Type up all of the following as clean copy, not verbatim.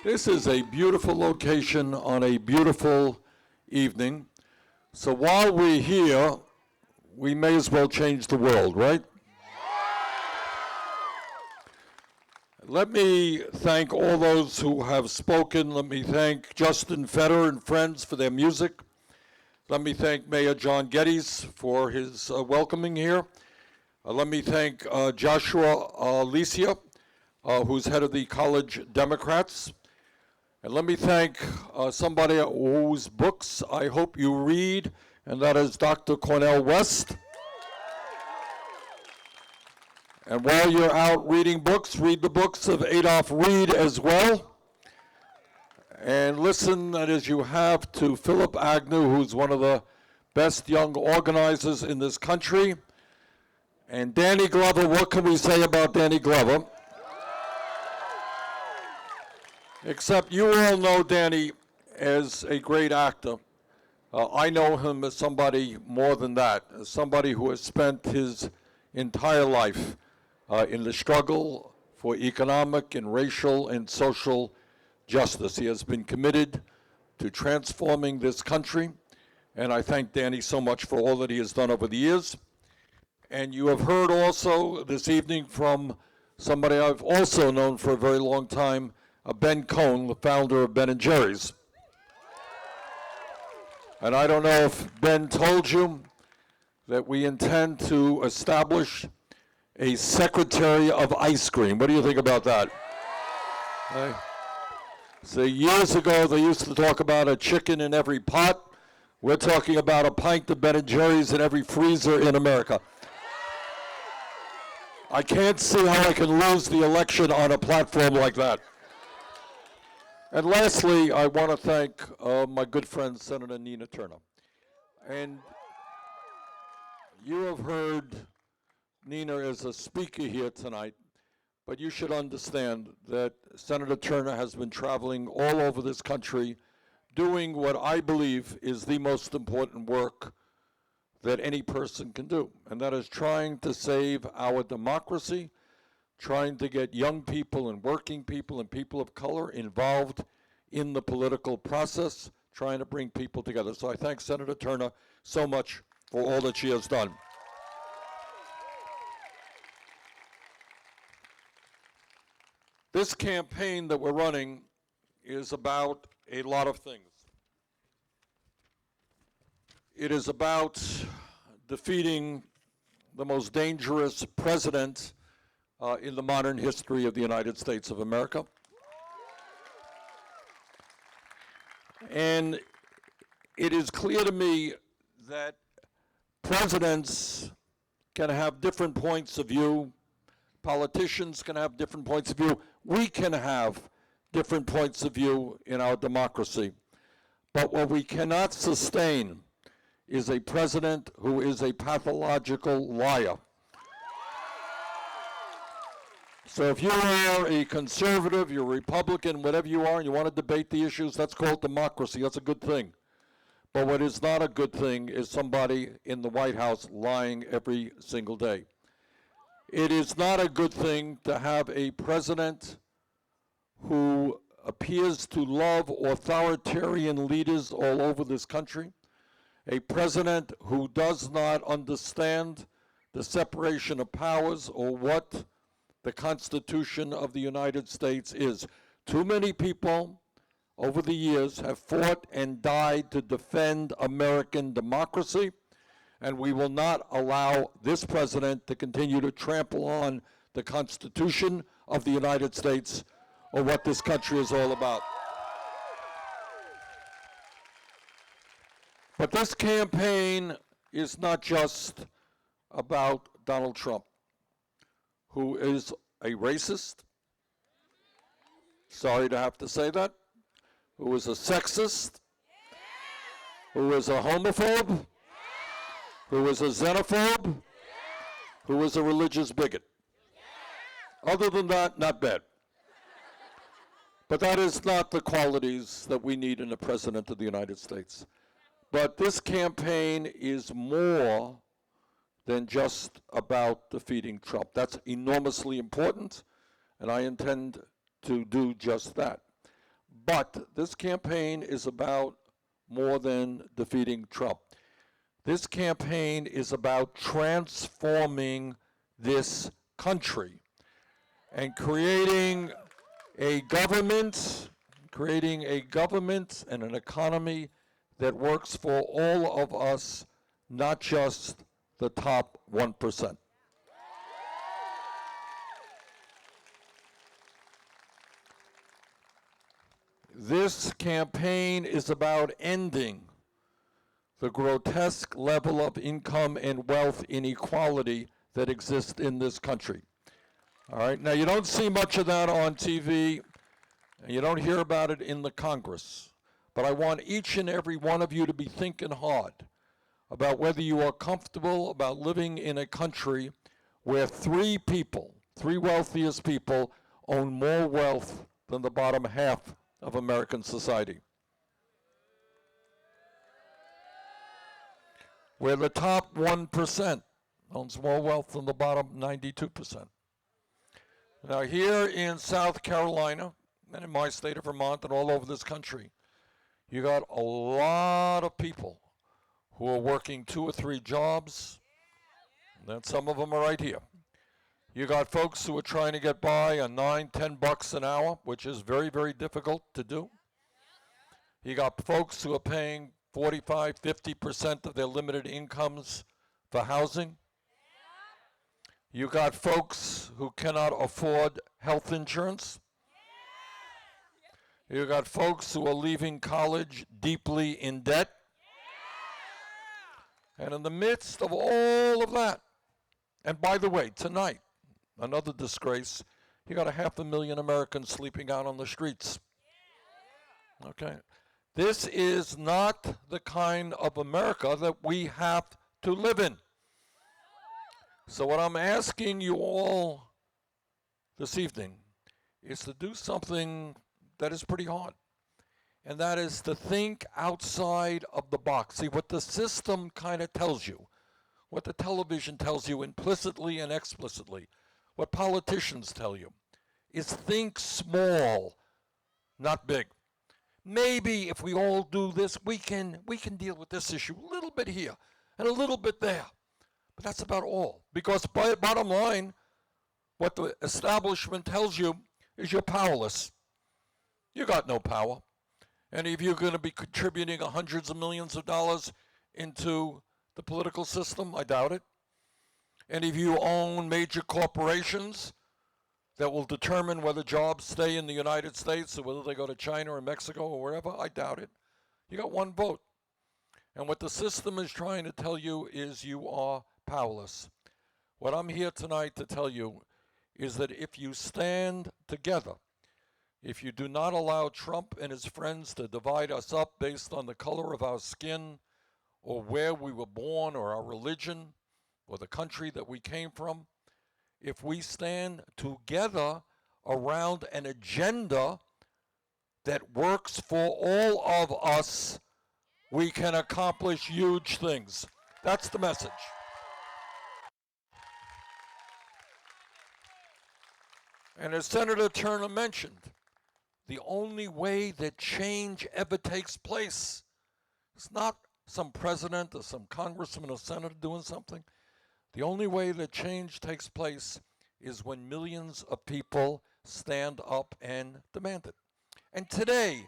This is a beautiful location on a beautiful evening. So while we're here, we may as well change the world, right? Let me thank all those who have spoken. Let me thank Justin Fetter and friends for their music. Let me thank Mayor John Geddes for his welcoming here. Let me thank Joshua Alicia, who's head of the College Democrats. And let me thank somebody whose books I hope you read, and that is Dr. Cornel West. And while you're out reading books, read the books of Adolph Reed as well. And listen, as you have, to Philip Agnew, who's one of the best young organizers in this country. And Danny Glover, what can we say about Danny Glover? Except you all know Danny as a great actor. I know him as somebody more than that, as somebody who has spent his entire life in the struggle for economic and racial and social justice. He has been committed to transforming this country, and I thank Danny so much for all that he has done over the years. And you have heard also this evening from somebody I've also known for a very long time, Ben Cohn, the founder of Ben & Jerry's. And I don't know if Ben told you that we intend to establish a Secretary of Ice Cream. What do you think about that? So years ago, they used to talk about a chicken in every pot. We're talking about a pint of Ben & Jerry's in every freezer in America. I can't see how I can lose the election on a platform like that. And lastly, I want to thank my good friend, Senator Nina Turner. And you have heard Nina as a speaker here tonight, but you should understand that Senator Turner has been traveling all over this country doing what I believe is the most important work that any person can do, and that is trying to save our democracy, trying to get young people and working people and people of color involved in the political process, trying to bring people together. So I thank Senator Turner so much for all that she has done. This campaign that we're running is about a lot of things. It is about defeating the most dangerous president in the modern history of the United States of America. And it is clear to me that presidents can have different points of view. Politicians can have different points of view. We can have different points of view in our democracy. But what we cannot sustain is a president who is a pathological liar. So if you are a conservative, you're a Republican, whatever you are, and you want to debate the issues, that's called democracy. That's a good thing. But what is not a good thing is somebody in the White House lying every single day. It is not a good thing to have a president who appears to love authoritarian leaders all over this country, a president who does not understand the separation of powers or what the Constitution of the United States is. Too many people over the years have fought and died to defend American democracy, and we will not allow this president to continue to trample on the Constitution of the United States or what this country is all about. But this campaign is not just about Donald Trump, who is a racist, sorry to have to say that, who is a sexist, who is a homophobe, who is a xenophobe, who is a religious bigot. Other than that, not bad. But that is not the qualities that we need in a president of the United States. But this campaign is more than just about defeating Trump. That's enormously important, and I intend to do just that. But this campaign is about more than defeating Trump. This campaign is about transforming this country and creating a government and an economy that works for all of us, not just the top 1%. This campaign is about ending the grotesque level of income and wealth inequality that exists in this country. All right, now you don't see much of that on TV, and you don't hear about it in the Congress, but I want each and every one of you to be thinking hard about whether you are comfortable about living in a country where three wealthiest people, own more wealth than the bottom half of American society. Where the top 1% owns more wealth than the bottom 92%. Now here in South Carolina, and in my state of Vermont and all over this country, you got a lot of people who are working 2 or 3 jobs, and then some of them are right here. You got folks who are trying to get by on $9-10 an hour, which is very, very difficult to do. You got folks who are paying 45-50% of their limited incomes for housing. You got folks who cannot afford health insurance. You got folks who are leaving college deeply in debt. And in the midst of all of that, and by the way, tonight, another disgrace, you got 500,000 Americans sleeping out on the streets. Okay? This is not the kind of America that we have to live in. So what I'm asking you all this evening is to do something that is pretty hard, and that is to think outside of the box. See, what the system kind of tells you, what the television tells you implicitly and explicitly, what politicians tell you, is think small, not big. Maybe if we all do this, we can deal with this issue a little bit here and a little bit there. But that's about all. Because bottom line, what the establishment tells you is you're powerless. You got no power. And if you're going to be contributing hundreds of millions of dollars into the political system, I doubt it. And if you own major corporations that will determine whether jobs stay in the United States or whether they go to China or Mexico or wherever, I doubt it. You got one vote. And what the system is trying to tell you is you are powerless. What I'm here tonight to tell you is that if you stand together, if you do not allow Trump and his friends to divide us up based on the color of our skin or where we were born or our religion or the country that we came from, if we stand together around an agenda that works for all of us, we can accomplish huge things. That's the message. And as Senator Turner mentioned, the only way that change ever takes place is not some president or some congressman or senator doing something. The only way that change takes place is when millions of people stand up and demand it. And today,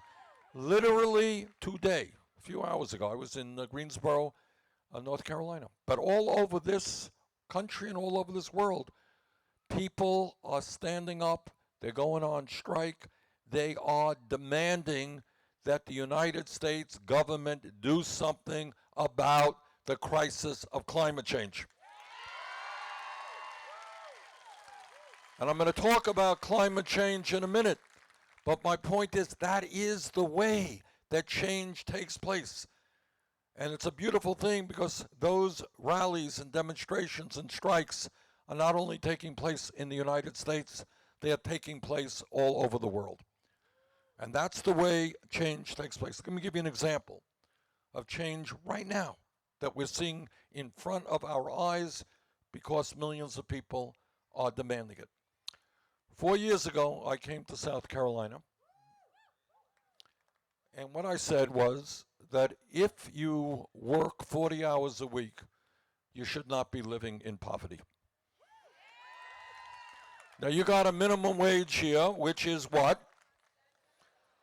literally today, a few hours ago, I was in Greensboro, North Carolina. But all over this country and all over this world, people are standing up, they're going on strike, they are demanding that the United States government do something about the crisis of climate change. And I'm going to talk about climate change in a minute, but my point is that is the way that change takes place. And it's a beautiful thing because those rallies and demonstrations and strikes are not only taking place in the United States, they are taking place all over the world. And that's the way change takes place. Let me give you an example of change right now that we're seeing in front of our eyes because millions of people are demanding it. 4 years ago, I came to South Carolina. And what I said was that if you work 40 hours a week, you should not be living in poverty. Now you got a minimum wage here, which is what?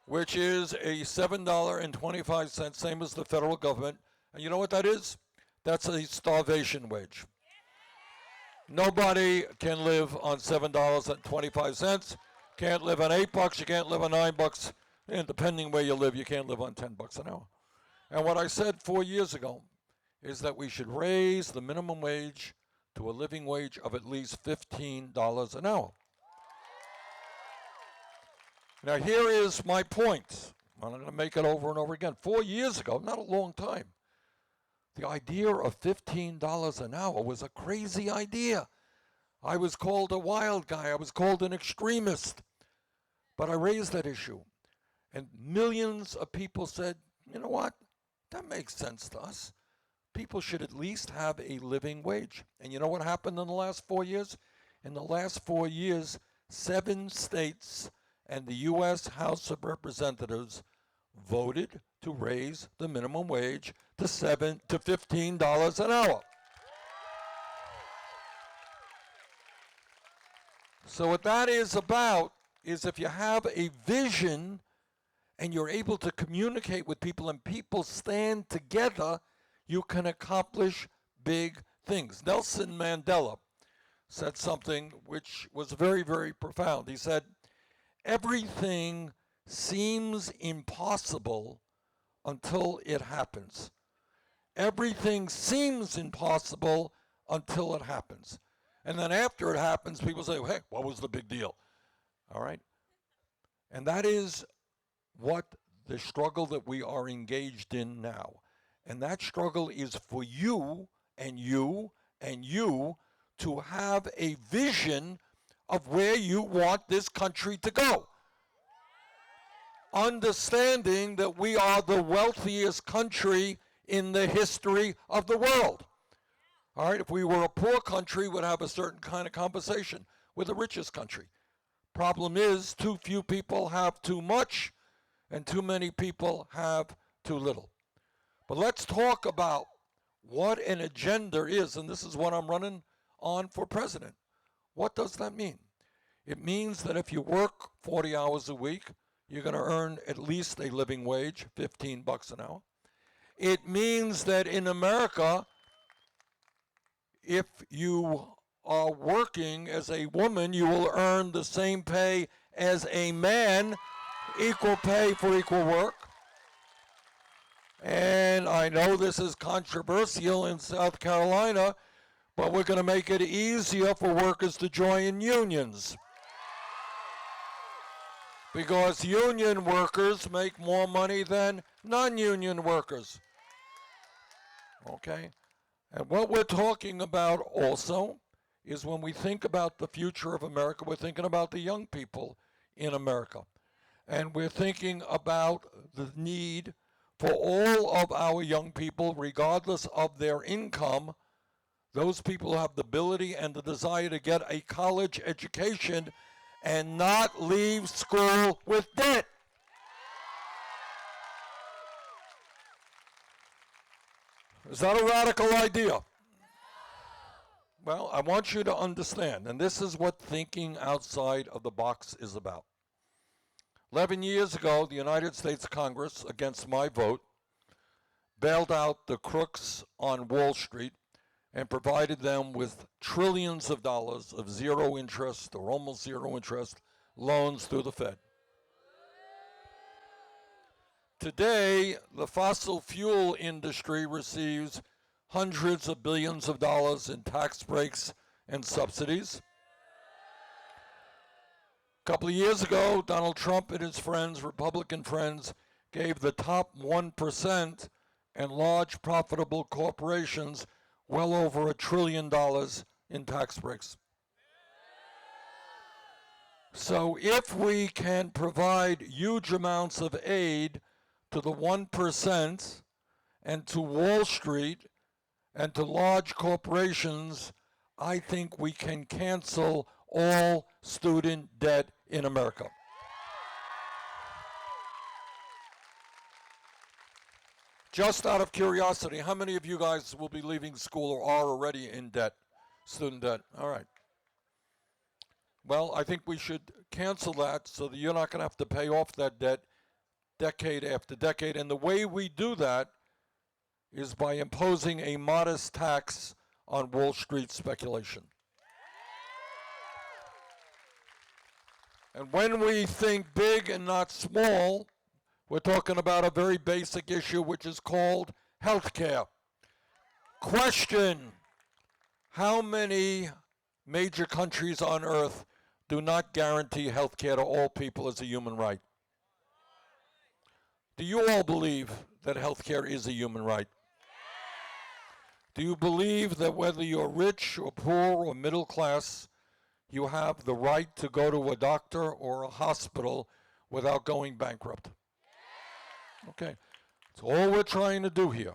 Which is a $7.25, same as the federal government. And you know what that is? That's a starvation wage. Nobody can live on $7.25. Can't live on $8. You can't live on $9. And depending where you live, you can't live on $10 an hour. And what I said 4 years ago is that we should raise the minimum wage to a living wage of at least $15 an hour. Now here is my point. I'm going to make it over and over again. 4 years ago, not a long time, the idea of $15 an hour was a crazy idea. I was called a wild guy. I was called an extremist. But I raised that issue. And millions of people said, you know what? That makes sense to us. People should at least have a living wage. And you know what happened in the last 4 years? In the last 4 years, 7 states and the U.S. House of Representatives voted to raise the minimum wage to $15 an hour. So what that is about is if you have a vision and you're able to communicate with people and people stand together, you can accomplish big things. Nelson Mandela said something which was very, very profound. He said, everything seems impossible until it happens. Everything seems impossible until it happens. And then after it happens, people say, hey, what was the big deal? All right? And that is what the struggle that we are engaged in now. And that struggle is for you and you and you to have a vision of where you want this country to go. Understanding that we are the wealthiest country in the history of the world. All right, if we were a poor country, we'd have a certain kind of conversation. We're the richest country. Problem is, too few people have too much, and too many people have too little. But let's talk about what an agenda is, and this is what I'm running on for president. What does that mean? It means that if you work 40 hours a week, you're going to earn at least a living wage, $15 an hour. It means that in America, if you are working as a woman, you will earn the same pay as a man, equal pay for equal work. And I know this is controversial in South Carolina, but we're going to make it easier for workers to join unions. Because union workers make more money than non-union workers. Okay? And what we're talking about also is when we think about the future of America, we're thinking about the young people in America. And we're thinking about the need for all of our young people, regardless of their income, those people who have the ability and the desire to get a college education and not leave school with debt. Is that a radical idea? Well, I want you to understand, and this is what thinking outside of the box is about. 11 years ago, the United States Congress, against my vote, bailed out the crooks on Wall Street and provided them with trillions of dollars of zero interest or almost zero interest loans through the Fed. Today, the fossil fuel industry receives hundreds of billions of dollars in tax breaks and subsidies. A couple of years ago, Donald Trump and his friends, Republican friends, gave the top 1% and large profitable corporations well over $1 trillion in tax breaks. So if we can provide huge amounts of aid to the 1% and to Wall Street and to large corporations, I think we can cancel all student debt in America. Just out of curiosity, how many of you guys will be leaving school or are already in debt, student debt? All right. Well, I think we should cancel that so that you're not going to have to pay off that debt decade after decade. And the way we do that is by imposing a modest tax on Wall Street speculation. And when we think big and not small, we're talking about a very basic issue which is called health care. Question: how many major countries on earth do not guarantee health care to all people as a human right? Do you all believe that health care is a human right? Do you believe that whether you're rich or poor or middle class, you have the right to go to a doctor or a hospital without going bankrupt? Okay, that's all we're trying to do here.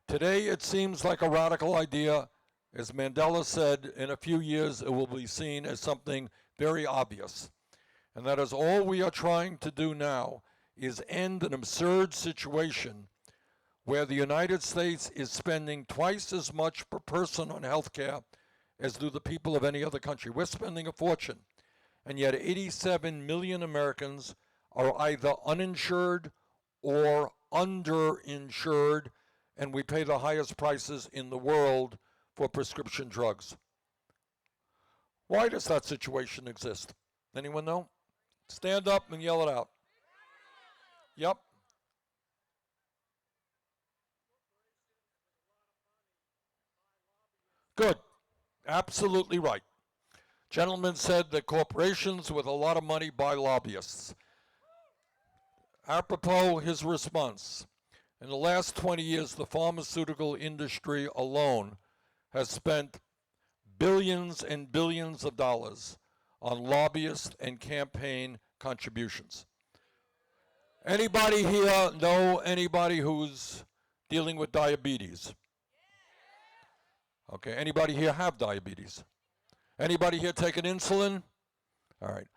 Today it seems like a radical idea. As Mandela said, in a few years it will be seen as something very obvious. And that is all we are trying to do now is end an absurd situation where the United States is spending twice as much per person on health care as do the people of any other country. We're spending a fortune. And yet 87 million Americans are either uninsured or underinsured, and we pay the highest prices in the world for prescription drugs. Why does that situation exist? Anyone know? Stand up and yell it out. Yep. Good. Absolutely right. Gentleman said that corporations with a lot of money buy lobbyists. Apropos his response, in the last 20 years, the pharmaceutical industry alone has spent billions and billions of dollars on lobbyist and campaign contributions. Anybody here know anybody who's dealing with diabetes? Okay, anybody here have diabetes? Anybody here taking insulin? All right.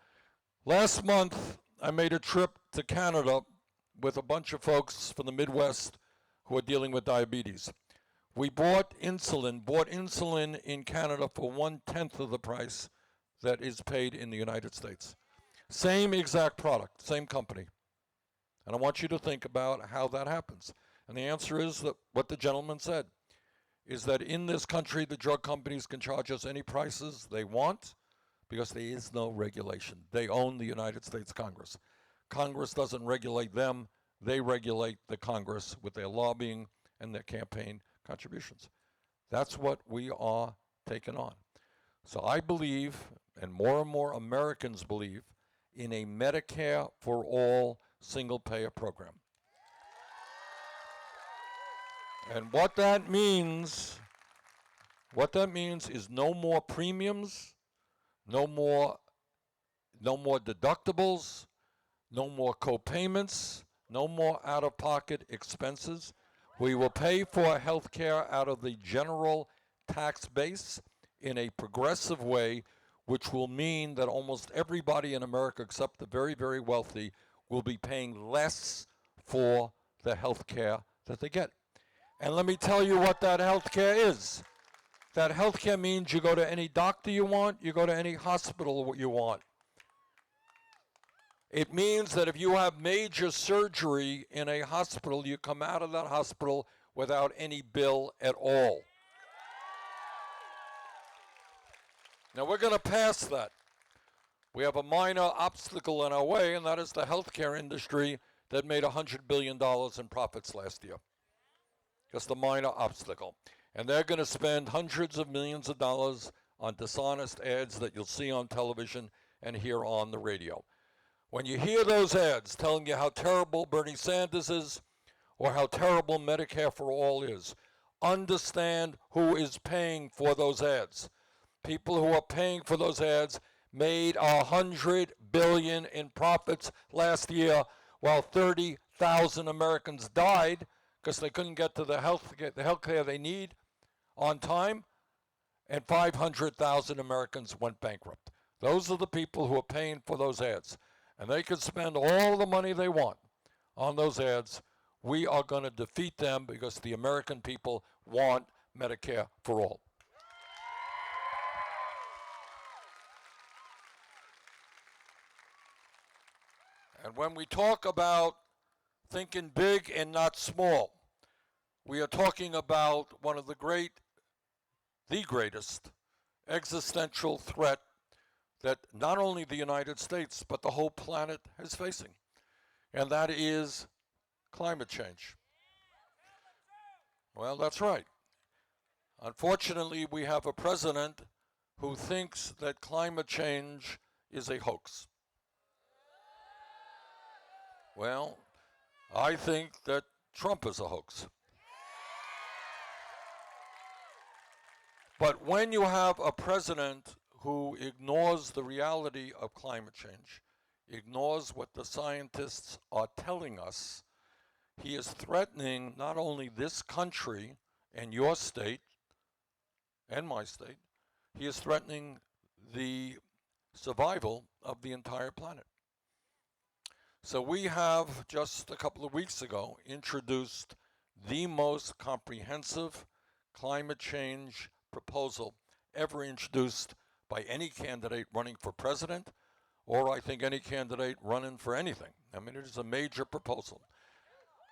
Last month, I made a trip to Canada with a bunch of folks from the Midwest who are dealing with diabetes. We bought insulin in Canada for 1/10 of the price that is paid in the United States. Same exact product, same company. And I want you to think about how that happens. And the answer is that what the gentleman said, is that in this country, the drug companies can charge us any prices they want because there is no regulation. They own the United States Congress. Congress doesn't regulate them. They regulate the Congress with their lobbying and their campaign contributions. That's what we are taking on. So I believe, and more Americans believe, in a Medicare for all single-payer program. And what that means is no more premiums, no more deductibles, no more co-payments, no more out-of-pocket expenses. We will pay for health care out of the general tax base in a progressive way, which will mean that almost everybody in America, except the very, very wealthy, will be paying less for the health care that they get. And let me tell you what that health care is. That health care means you go to any doctor you want, you go to any hospital you want. It means that if you have major surgery in a hospital, you come out of that hospital without any bill at all. Now we're going to pass that. We have a minor obstacle in our way, and that is the healthcare industry that made $100 billion in profits last year. Just a minor obstacle. And they're going to spend hundreds of millions of dollars on dishonest ads that you'll see on television and hear on the radio. When you hear those ads telling you how terrible Bernie Sanders is or how terrible Medicare for all is, understand who is paying for those ads. People who are paying for those ads made $100 billion in profits last year, while 30,000 Americans died because they couldn't get to the health care they need on time, and 500,000 Americans went bankrupt. Those are the people who are paying for those ads. And they could spend all the money they want on those ads we are going to defeat them because the American people want Medicare for all. And when we talk about thinking big and not small, we are talking about one of the greatest existential threat that not only the United States, but the whole planet is facing, and that is climate change. Well, that's right. Unfortunately, we have a president who thinks that climate change is a hoax. Well, I think that Trump is a hoax. But when you have a president who ignores the reality of climate change, ignores what the scientists are telling us, he is threatening not only this country and your state and my state, he is threatening the survival of the entire planet. So we have, just a couple of weeks ago, introduced the most comprehensive climate change proposal ever introduced by any candidate running for president, or I think any candidate running for anything. I mean, it is a major proposal.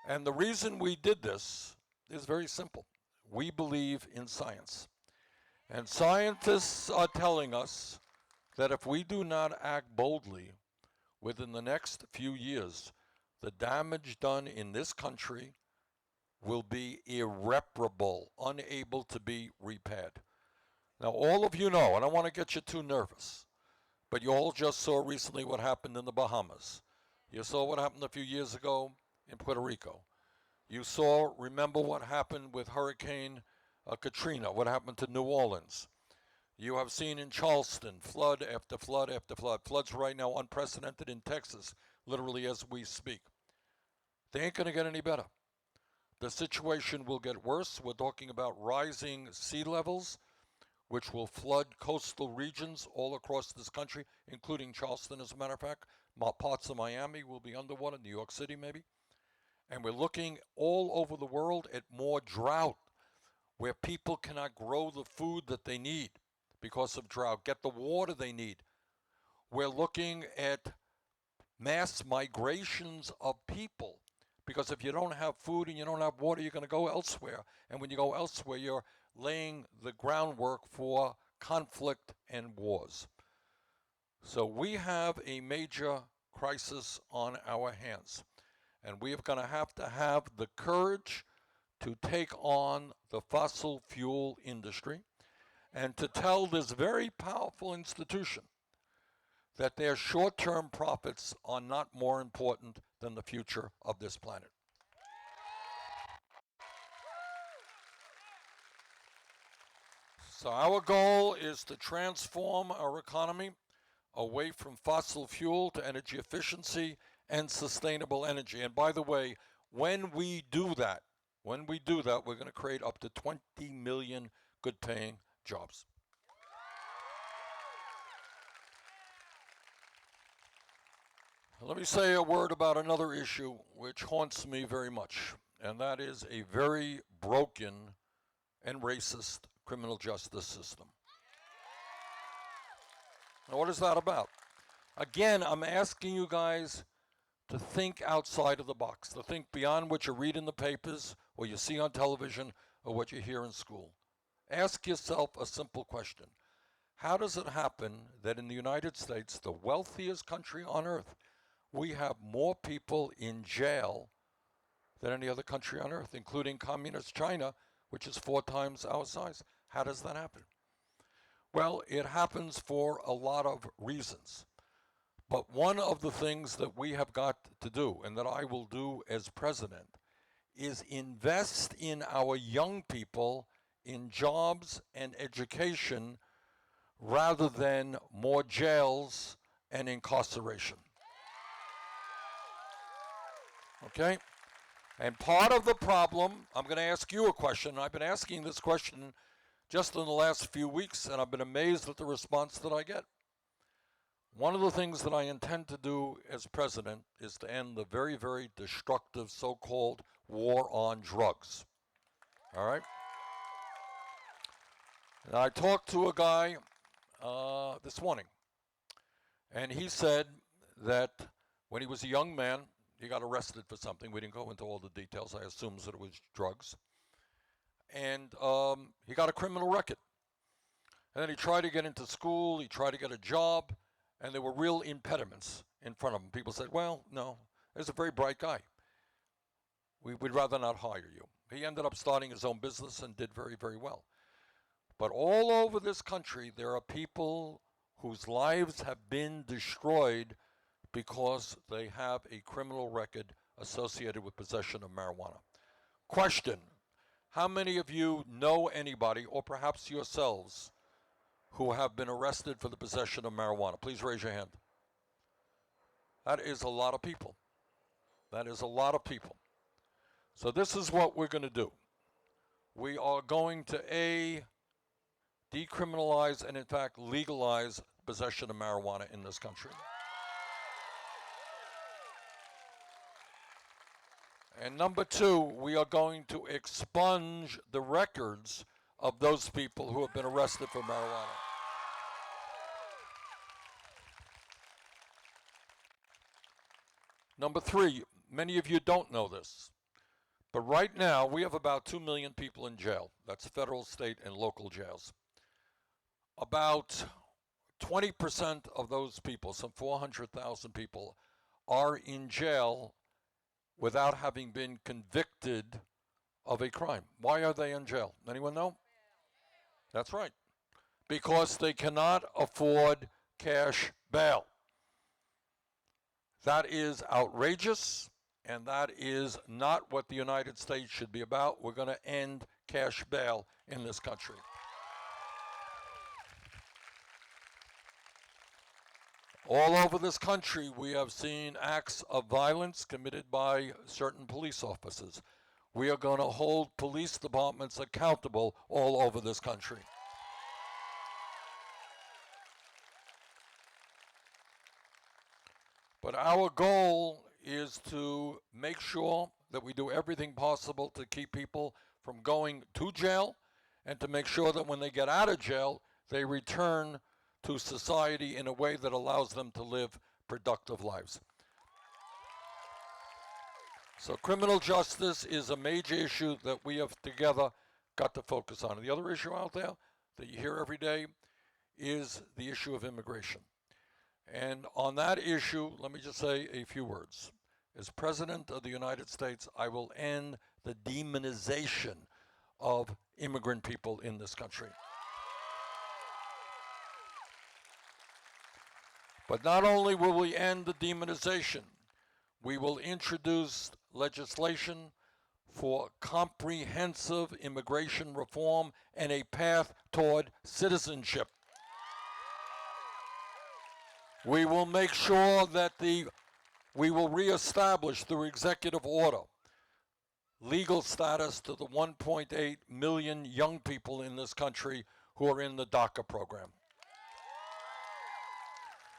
And the reason we did this is very simple. We believe in science. And scientists are telling us that if we do not act boldly within the next few years, the damage done in this country will be irreparable, unable to be repaired. Now, all of you know, I don't want to get you too nervous, but you all just saw recently what happened in the Bahamas. You saw what happened a few years ago in Puerto Rico. You saw, remember what happened with Hurricane Katrina, what happened to New Orleans. You have seen in Charleston, flood after flood after flood. Floods right now unprecedented in Texas, literally as we speak. They ain't going to get any better. The situation will get worse. We're talking about rising sea levels, which will flood coastal regions all across this country, including Charleston, as a matter of fact. Parts of Miami will be underwater, New York City maybe. And we're looking all over the world at more drought, where people cannot grow the food that they need because of drought, get the water they need. We're looking at mass migrations of people, because if you don't have food and you don't have water, you're going to go elsewhere. And when you go elsewhere, you're laying the groundwork for conflict and wars. So we have a major crisis on our hands. And we are going to have the courage to take on the fossil fuel industry and to tell this very powerful institution that their short-term profits are not more important than the future of this planet. So our goal is to transform our economy away from fossil fuel to energy efficiency and sustainable energy. And by the way, when we do that, we're going to create up to 20 million good-paying jobs. Let me say a word about another issue which haunts me very much, and that is a very broken and racist criminal justice system. Now, what is that about? Again, I'm asking you guys to think outside of the box, to think beyond what you read in the papers or you see on television or what you hear in school. Ask yourself a simple question. How does it happen that in the United States, the wealthiest country on earth, we have more people in jail than any other country on earth, including communist China, which is 4 times our size? How does that happen? Well, it happens for a lot of reasons. But one of the things that we have got to do, and that I will do as president, is invest in our young people in jobs and education rather than more jails and incarceration. Okay? And part of the problem, I'm going to ask you a question. I've been asking this question just in the last few weeks, and I've been amazed at the response that I get. One of the things that I intend to do as president is to end the very, very destructive so-called war on drugs. All right? And I talked to a guy this morning, and he said that when he was a young man, he got arrested for something. We didn't go into all the details. I assume that it was drugs. And he got a criminal record. And then he tried to get into school, he tried to get a job, and there were real impediments in front of him. People said, well, no, he's a very bright guy. We'd rather not hire you. He ended up starting his own business and did very, very well. But all over this country, there are people whose lives have been destroyed because they have a criminal record associated with possession of marijuana. Question, how many of you know anybody, or perhaps yourselves, who have been arrested for the possession of marijuana? Please raise your hand. That is a lot of people. That is a lot of people. So this is what we're going to do. We are going to, decriminalize and in fact legalize possession of marijuana in this country. And number two, we are going to expunge the records of those people who have been arrested for marijuana. Number three, many of you don't know this, but right now we have about 2 million people in jail. That's federal, state, and local jails. About 20% of those people, some 400,000 people, are in jail without having been convicted of a crime. Why are they in jail? Anyone know? That's right. Because they cannot afford cash bail. That is outrageous, and that is not what the United States should be about. We're going to end cash bail in this country. All over this country, we have seen acts of violence committed by certain police officers. We are going to hold police departments accountable all over this country. But our goal is to make sure that we do everything possible to keep people from going to jail and to make sure that when they get out of jail, they return to society in a way that allows them to live productive lives. So criminal justice is a major issue that we have together got to focus on. And the other issue out there that you hear every day is the issue of immigration. And on that issue, let me just say a few words. As President of the United States, I will end the demonization of immigrant people in this country. But not only will we end the demonization, we will introduce legislation for comprehensive immigration reform and a path toward citizenship. We will make sure that we will reestablish through executive order legal status to the 1.8 million young people in this country who are in the DACA program.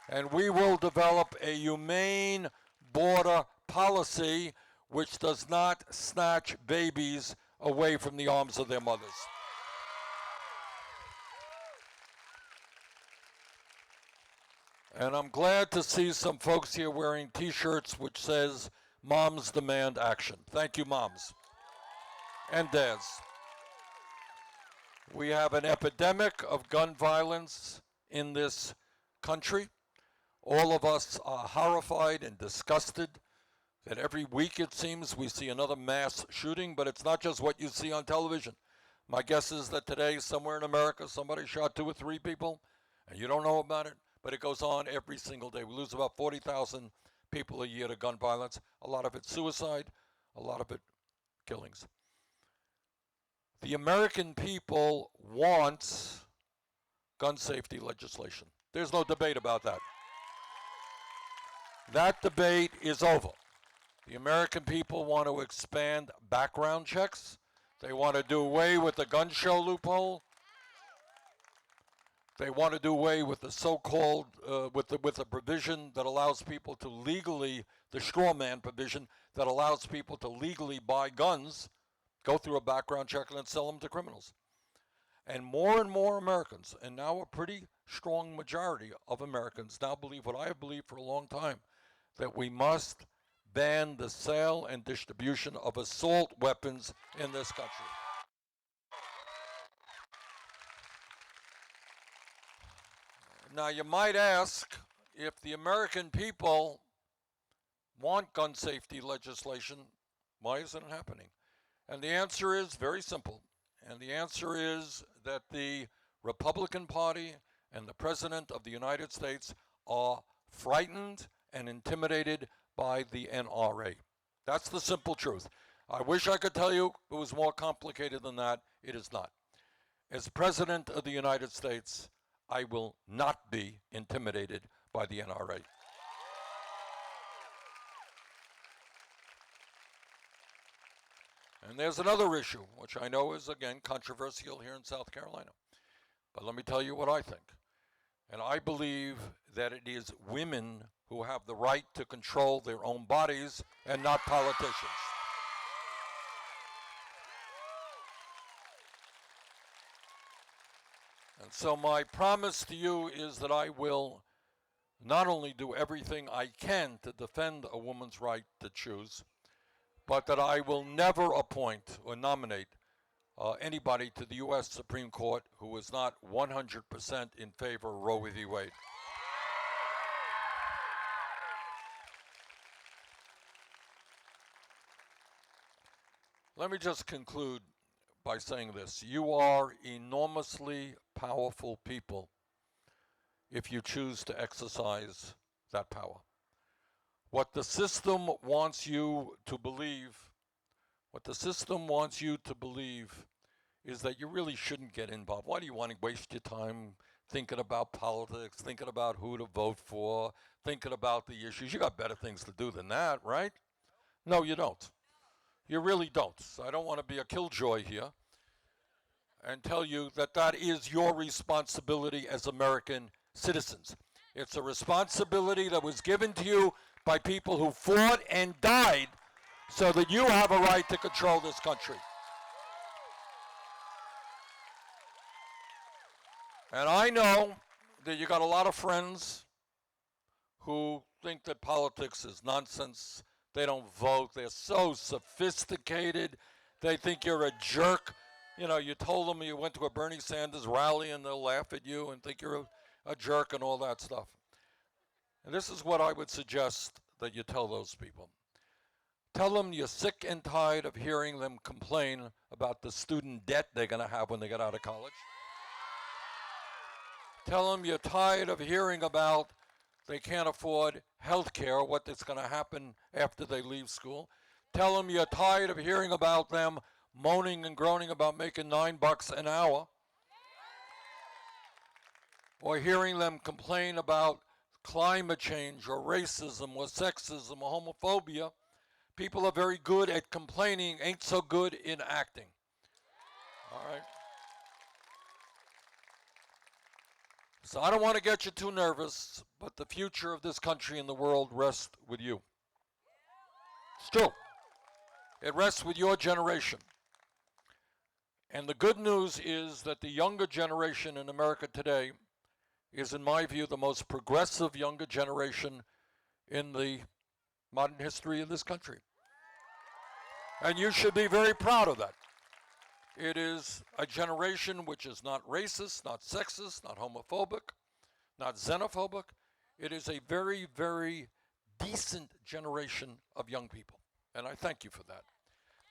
And we will develop a humane border policy which does not snatch babies away from the arms of their mothers. And I'm glad to see some folks here wearing t-shirts which says, "Moms demand action." Thank you, moms and dads. We have an epidemic of gun violence in this country. All of us are horrified and disgusted that every week, it seems, we see another mass shooting, but it's not just what you see on television. My guess is that today, somewhere in America, somebody shot 2 or 3 people, and you don't know about it, but it goes on every single day. We lose about 40,000 people a year to gun violence. A lot of it suicide, a lot of it killings. The American people want gun safety legislation. There's no debate about that. That debate is over. The American people want to expand background checks. They want to do away with the gun show loophole. They want to do away with the so-called, with the provision that allows people to legally, the straw man provision that allows people to legally buy guns, go through a background check, and then sell them to criminals. And more Americans, and now a pretty strong majority of Americans now believe what I have believed for a long time, that we must ban the sale and distribution of assault weapons in this country. Now, you might ask, if the American people want gun safety legislation, why isn't it happening? And the answer is very simple. And the answer is that the Republican Party and the President of the United States are frightened and intimidated by the NRA. That's the simple truth. I wish I could tell you it was more complicated than that. It is not. As President of the United States, I will not be intimidated by the NRA. And there's another issue, which I know is, again, controversial here in South Carolina. But let me tell you what I think. And I believe that it is women who have the right to control their own bodies and not politicians. And so my promise to you is that I will not only do everything I can to defend a woman's right to choose, but that I will never appoint or nominate anybody to the U.S. Supreme Court who is not 100% in favor of Roe v. Wade. Let me just conclude by saying this. You are enormously powerful people if you choose to exercise that power. What the system wants you to believe, is that you really shouldn't get involved. Why do you want to waste your time thinking about politics, thinking about who to vote for, thinking about the issues? You got better things to do than that, right? No, you don't. You really don't. So I don't want to be a killjoy here and tell you that that is your responsibility as American citizens. It's a responsibility that was given to you by people who fought and died so that you have a right to control this country. And I know that you got a lot of friends who think that politics is nonsense. They don't vote. They're so sophisticated. They think you're a jerk. You know, you told them you went to a Bernie Sanders rally and they'll laugh at you and think you're a jerk and all that stuff. And this is what I would suggest that you tell those people. Tell them you're sick and tired of hearing them complain about the student debt they're going to have when they get out of college. Tell them you're tired of hearing about they can't afford health care, what is going to happen after they leave school. Tell them you're tired of hearing about them moaning and groaning about making $9 an hour. Or hearing them complain about climate change or racism or sexism or homophobia. People are very good at complaining, ain't so good in acting. All right? So I don't want to get you too nervous, but the future of this country and the world rests with you. It's true. It rests with your generation. And the good news is that the younger generation in America today is, in my view, the most progressive younger generation in the modern history of this country. And you should be very proud of that. It is a generation which is not racist, not sexist, not homophobic, not xenophobic. It is a very, very decent generation of young people. And I thank you for that.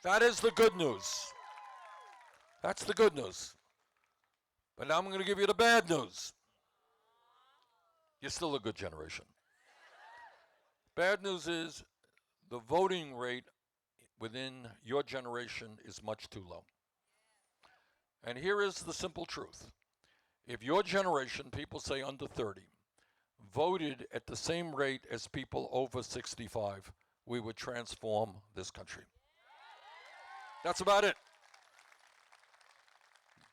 That is the good news. That's the good news. But now I'm going to give you the bad news. You're still a good generation. Bad news is the voting rate within your generation is much too low. And here is the simple truth. If your generation, people say under 30, voted at the same rate as people over 65, we would transform this country. That's about it.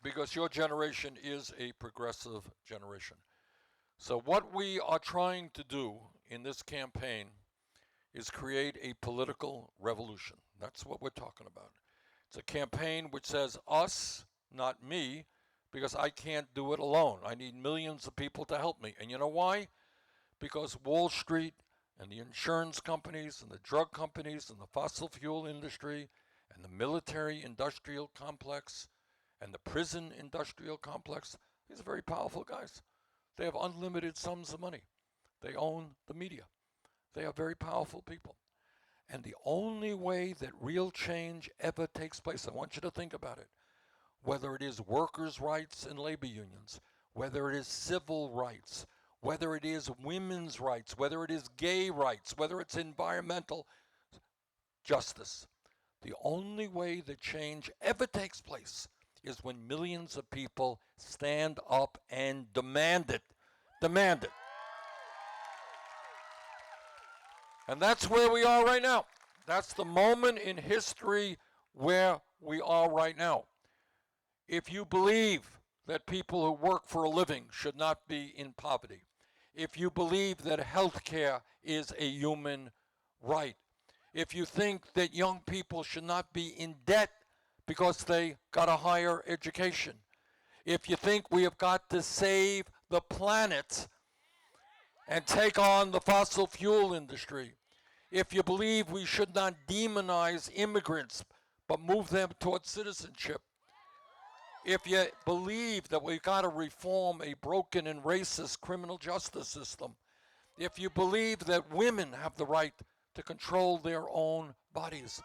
because your generation is a progressive generation. So what we are trying to do in this campaign is create a political revolution. That's what we're talking about. It's a campaign which says us, not me, because I can't do it alone. I need millions of people to help me. And you know why? Because Wall Street and the insurance companies and the drug companies and the fossil fuel industry and the military industrial complex and the prison industrial complex, these are very powerful guys. They have unlimited sums of money. They own the media. They are very powerful people. And the only way that real change ever takes place, I want you to think about it, whether it is workers' rights and labor unions, whether it is civil rights, whether it is women's rights, whether it is gay rights, whether it's environmental justice, the only way that change ever takes place is when millions of people stand up and demand it. Demand it. And that's where we are right now. That's the moment in history where we are right now. If you believe that people who work for a living should not be in poverty, if you believe that health care is a human right, if you think that young people should not be in debt because they got a higher education, if you think we have got to save the planet and take on the fossil fuel industry, if you believe we should not demonize immigrants but move them towards citizenship, if you believe that we've got to reform a broken and racist criminal justice system, if you believe that women have the right to control their own bodies,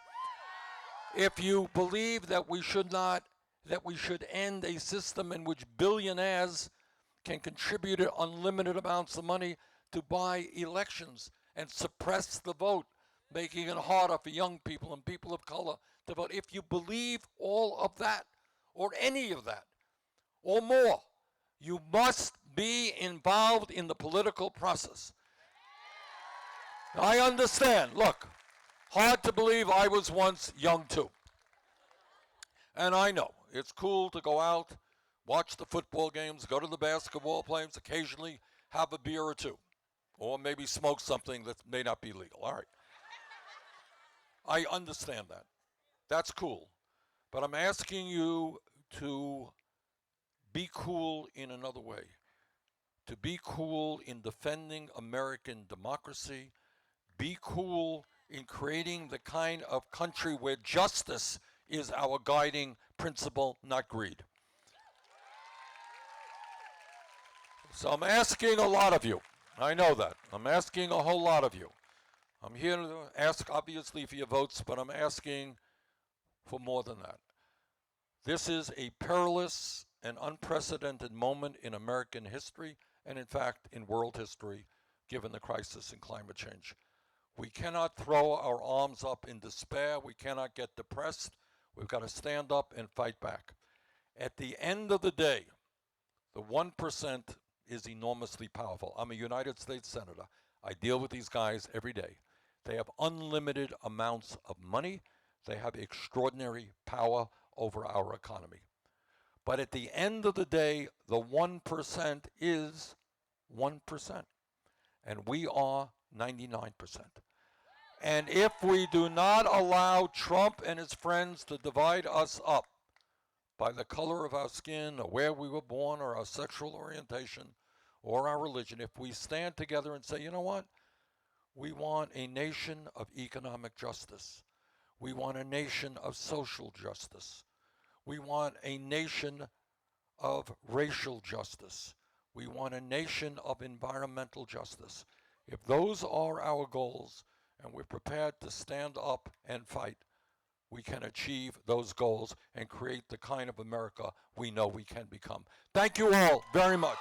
if you believe that we should end a system in which billionaires can contribute unlimited amounts of money to buy elections and suppress the vote, making it harder for young people and people of color to vote. If you believe all of that, or any of that, or more, you must be involved in the political process. I understand, look, hard to believe I was once young too. And I know, it's cool to go out, watch the football games, go to the basketball games, occasionally have a beer or two, or maybe smoke something that may not be legal. All right. I understand that. That's cool. But I'm asking you to be cool in another way, to be cool in defending American democracy, be cool in creating the kind of country where justice is our guiding principle, not greed. So I'm asking a lot of you. I know that. I'm asking a whole lot of you. I'm here to ask, obviously, for your votes, but I'm asking for more than that. This is a perilous and unprecedented moment in American history, and in fact, in world history, given the crisis in climate change. We cannot throw our arms up in despair. We cannot get depressed. We've got to stand up and fight back. At the end of the day, the 1% is enormously powerful. I'm a United States Senator. I deal with these guys every day. They have unlimited amounts of money. They have extraordinary power over our economy. But at the end of the day, the 1% is 1%. And we are 99%. And if we do not allow Trump and his friends to divide us up by the color of our skin or where we were born or our sexual orientation or our religion, if we stand together and say, you know what? We want a nation of economic justice. We want a nation of social justice. We want a nation of racial justice. We want a nation of environmental justice. If those are our goals and we're prepared to stand up and fight, we can achieve those goals and create the kind of America we know we can become. Thank you all very much.